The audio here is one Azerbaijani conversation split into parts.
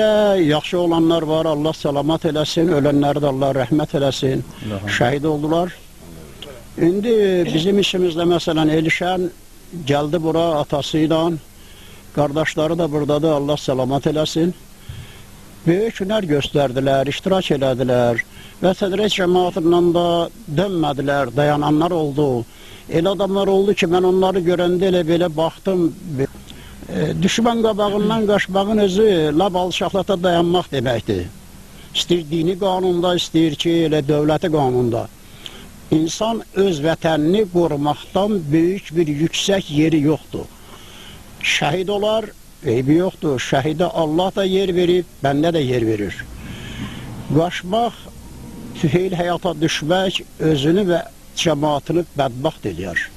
Yaxşı olanlar var, Allah salamat eləsin, ölənləri də Allah rəhmət eləsin, şəhid oldular. İndi bizim işimizdə məsələn Elişən gəldi bura atası ilə, qardaşları da buradadır, Allah salamat eləsin. Böyük hünər göstərdilər, iştirak elədilər və tədris cəmaatından da dönmədilər, dayananlar oldu. Elə adamlar oldu ki, mən onları görəndə elə belə baxdım. Düşmən qabağından qaçmağın özü lab alçaqlata dayanmaq deməkdir. İstəyir dini qanunda, istəyir ki, elə dövləti qanunda. İnsan öz vətənini qorumaqdan böyük bir yüksək yeri yoxdur. Şəhid olar, eybi yoxdur. Şəhidə Allah da yer verib, bəndə də yer verir. Qaçmaq, tüfeyl həyata düşmək özünü və cəmaatını bədbaxt edir.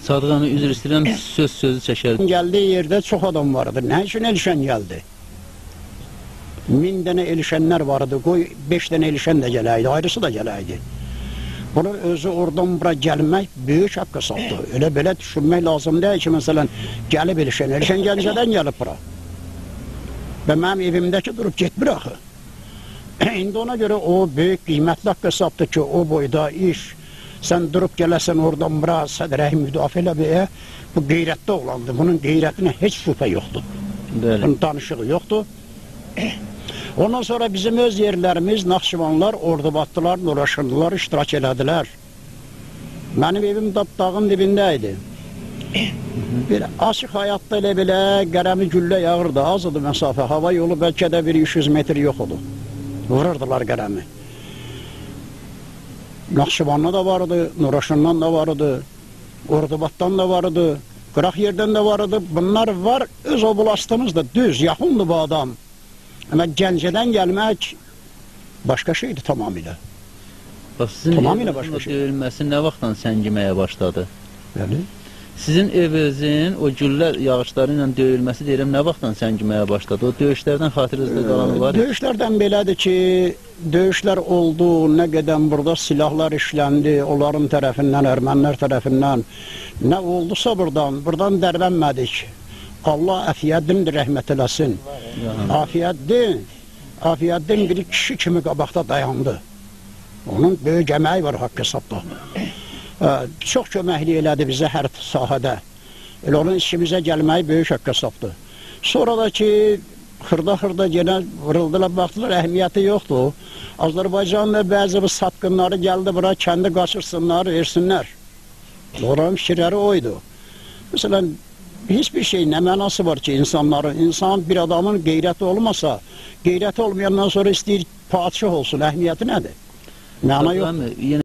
Sadıq əmi, üzr istəyirəm, sözü çəkərdim. Gəldiyi yerdə çox adam vardı. Nə üçün Elişən gəldi? 1000 dənə Elişənlər vardı, qoy 5 dənə Elişən də gələydi, ayrısı da gələydi. Bunun özü oradan bura gəlmək böyük haqqa sapdı. Elə belə düşünmək lazım deyil ki, məsələn, gəlib Elişən Gəncədən gəlib bura. Və mənim evimdəki durub getmir axı. İndi ona görə o böyük qiymətli haqqa sapdı ki, o boyda iş, sən durub gələsən oradan bura sədrəyi müdafiə elə bəyə, bu qeyrətdə olandır. Bunun qeyrətinə heç şübhə yoxdur. Bunun danışığı yoxdur. Ondan sonra bizim öz yerlərimiz, Naxçıvanlar, Ordubatlılar, Nuraşınlılar iştirak elədilər. Mənim evim dağın dibində idi. Bir açıq həyatda elə belə qərəmi güllə yağırdı, azdı məsafə. Hava yolu bəlkə də bir 300 metr yox oldu. Vururdular qərəmi. Naxçıvanlı da vardı, Nuraşından da vardı, Ordubatdan da vardı, qıraq yerdən də vardı. Bunlar var, öz oblastımız da düz, yaxındır bu adam. Amma Gəncədən gəlmək başqa şeydir tamamilə. Sizin evinizin döyülməsi nə vaxtdan səngiməyə başladı? Bəli. Sizin evinizin o güllə yağışları ilə döyülməsi deyirəm, nə vaxtdan səngiməyə başladı? O döyüşlərdən xatirinizdə qalanı var? Döyüşlərdən belədir ki, döyüşlər oldu, nə qədər burada silahlar işləndi, onların tərəfindən, ermənilər tərəfindən. Nə oldusa buradan dərvənmədik. Allah əfiyyəddindir, rəhmət eləsin. Əfiyyəddin bir kişi kimi qabaqda dayandı. Onun böyük əməyi var haqq hesabda. Çox köməkli elədi bizə hər sahədə. Elə onun işimizə gəlməyi böyük haqq hesabdır. Sonra da ki, xırda yenə vuruldular, baxdılar, əhəmiyyəti yoxdur. Azərbaycanla bəzi bu satqınları gəldi bura, kəndi qaçırsınlar, versinlər. Oranın fikirləri oydu. Məsələn, heç bir şey nə mənası var ki, insan bir adamın qeyrəti olmasa, qeyrəti olmayandan sonra istəyir padişah olsun, əhəmiyyəti nədir? Məna yox.